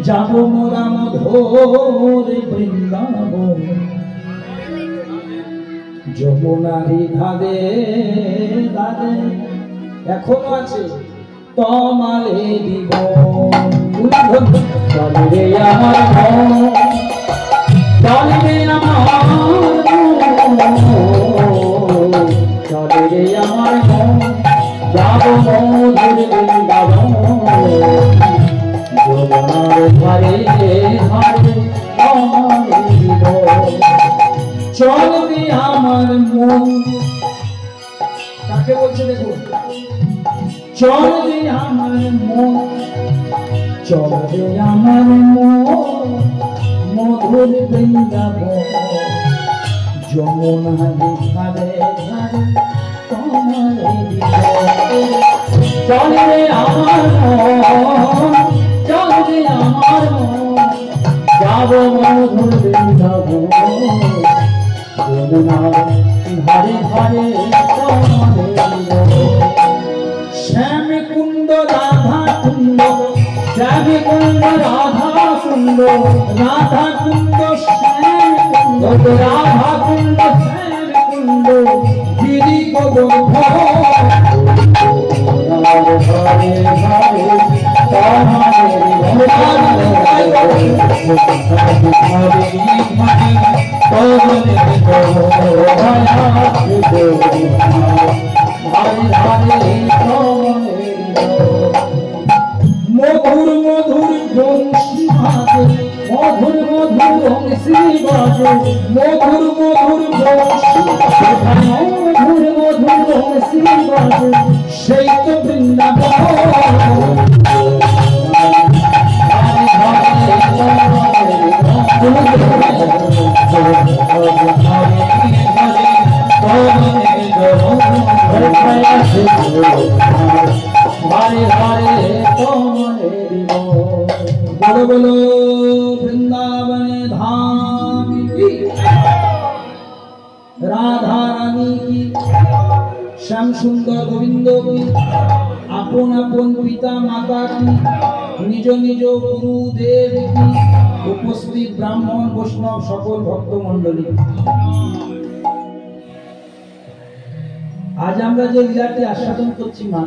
যাব মোরা মধুর বৃন্দাবন, যমুনারি ধারে ধারে এখনো আছে তমালে দিব। চলবে আমার মন, চলবে আমার চলবে আমার মন, যাব মধুর বৃন্দাবন, যমুনার ধারে ধারে তমালে দিব। চলবে আমার মন, কাকে বলছে দেখুন, চলবে আমার মন, চলবে আমার মন, মধুর বৃন্দাবন, যমুনার ধারে ধারে তোমারে দিব। চলবে আমার মন, চলবে আমার মন, যাব মধুর বৃন্দাবন, যমুনার ধারে ধারে তোমারে দিব। শ্যাম কুন্দ রাধা কুন্দ, শ্যাম কুন্দ রাধা কুন্দ, রাধা কুন্দ শ্যাম কুন্দ, রাধা কুন্দ শ্যাম কুন্দ, গিরি গোবর্ধ হরে হরে মধুর মধুর বংশী বাজে, মধুর মধুর বংশী বাজে, মধুর মধুর বংশী বাজে, মধুর মধুর বংশী বাজে, সেই তো বৃন্দাবন। বলো বলো বৃন্দাবনে ধাম কি, রাধা রানী কি, শ্যাম সুন্দর গোবিন্দ কি, আপন আপন পিতা মাতা কি, নিজ নিজ গুরুদেব কি, উপস্থিত ব্রাহ্মণ বৈষ্ণব সকল ভক্ত মন্ডলী। আজ আমরা যে লীলাটি আস্বাদন করছি মা,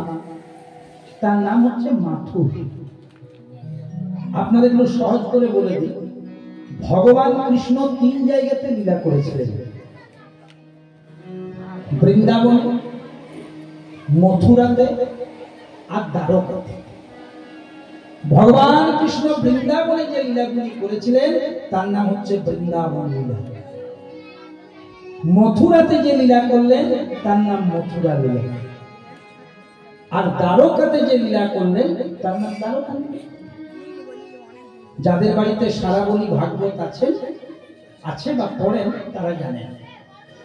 তার নাম হচ্ছে মাথুর। আপনাদের একটু সহজ করে বলে দিই, ভগবান কৃষ্ণ 3 জায়গাতে লীলা করেছিলেন, বৃন্দাবন, মথুরাতে আর দ্বারকাতে। ভগবান কৃষ্ণ বৃন্দাবনে যে লীলাগুলি করেছিলেন তার নাম হচ্ছে বৃন্দাবন লীলা। মথুরাতে যে লীলা করলেন তার নাম মথুরা লীলা। আর দ্বারকাতে যে লীলা করলেন তার নাম দ্বারকা লীলা। যাদের বাড়িতে সারাবলি ভাগবত আছে বা পড়েন তারা জানেন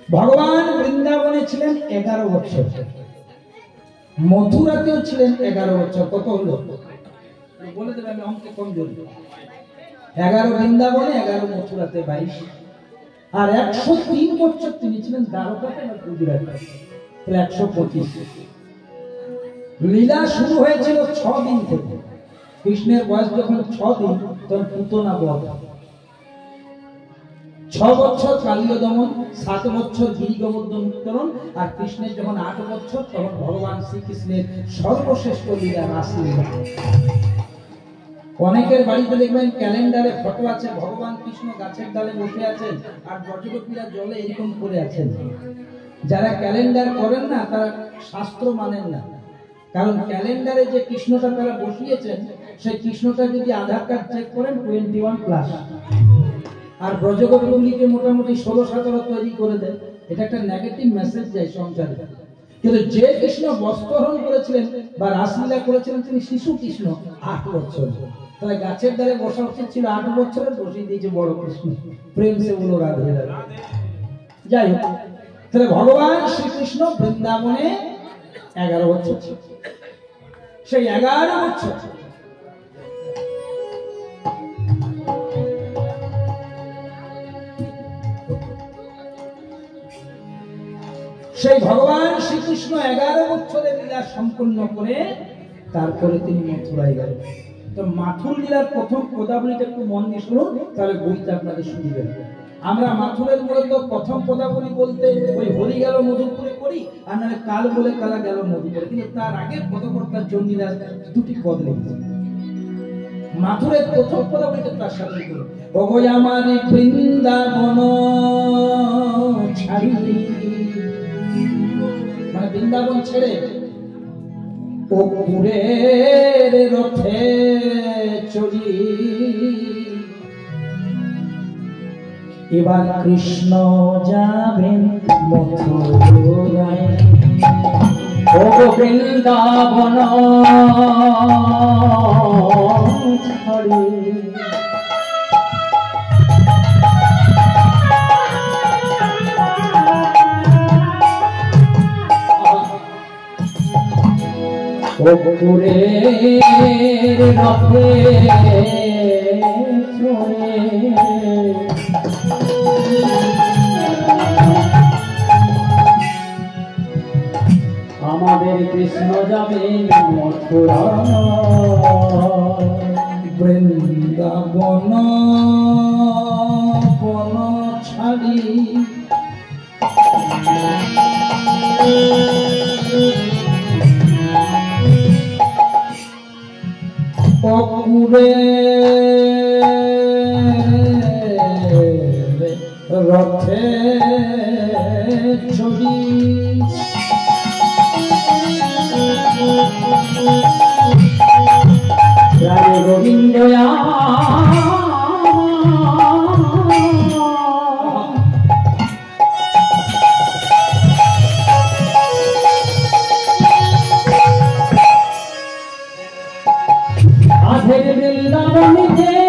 ভগবান বৃন্দাবনে ছিলেন 11 বছর, মথুরাতেও ছিলেন 11 বছর। কত হলো বলে দেবে, আমি অঙ্কে কমজোর। 11 বৃন্দাবনে, 11 মথুরাতে 22, আর 103 বছর তিনি ছিলেন দ্বারকাতে বা গুজরাটে, 125। লীলা শুরু হয়েছিল 6 দিন থেকে। কৃষ্ণের বয়স যখন 6 দিন তখন পুতনা বধ, 6 বছর কালীয় দমন, 7 বছর গিরি গোবর্ধন উত্তরণ, আর কৃষ্ণের যখন 8 বছর তখন ভগবান শ্রীকৃষ্ণের সর্বশ্রেষ্ঠ লীলা রাসলীলা। অনেকের বাড়িতে দেখবেন ক্যালেন্ডারে ফটো আছে, ভগবান কৃষ্ণ গাছের ডালে বসে আছেন আর ব্রজগোপীরা জলে এরকম করে আছেন। যারা ক্যালেন্ডার করেন না তারা শাস্ত্র মানেন না, কারণ ক্যালেন্ডারে যে কৃষ্ণটা তারা বসিয়েছেন সেই কৃষ্ণটা যদি আধার কার্ড চেক করেন 21+, আর ব্রজগোপীগুলিকে মোটামুটি 16-17 তৈরি করে দেন। এটা একটা নেগেটিভ মেসেজ যায় সংসারে। কিন্তু যে কৃষ্ণ বস্ত্রহরণ করেছিলেন বা রাসলীলা করেছিলেন তিনি শিশু কৃষ্ণ, 8 বছর। তাহলে গাছের দ্বারে বসা উচিত ছিল 8 বছরের, বসিয়ে দিয়েছে বড় কৃষ্ণ। প্রেম সে বলো রাধে রাধে। যাই হোক, তাহলে ভগবান শ্রীকৃষ্ণ বৃন্দাবনে 11 বছর, সেই 11 বছর সেই ভগবান শ্রীকৃষ্ণ 11 বছরের লীলা সম্পূর্ণ করে তারপরে তিনি মথুরায় গেলেন। তো মাথুর লীলার প্রথম পদাবলীটা একটু মন দিয়ে শুনুন, তাহলে বইটা আপনাদের সুবিধা। আমরা মাথুরের মূলত প্রথম পদাবলী বলতে ওই হরি গেল মধুপুরে করি, আর নাহলে কাল বলে কালা গেল মধুপুরে, কিন্তু তার আগে পদকর্তার জন্মিদার দুটি পদ লিখছে। মাথুরের প্রথম পদাবলীটা তার সাথে করুন, ওগো আমার বৃন্দাবন ছাড়ি, মানে বৃন্দাবন ছেড়ে ও পুরের রথে চড়ি, এবার কৃষ্ণ যাবেন মথুরায়, ও বৃন্দাবন ছাড়ি। ও পুরের রথে চড়ে আমাদের কৃষ্ণ যাবে মথুরা, বৃন্দাবন বন ছাড়ি, পুরে রথে চড়ি, রাধে গোবিন্দ আধের বৃন্দাবনীতে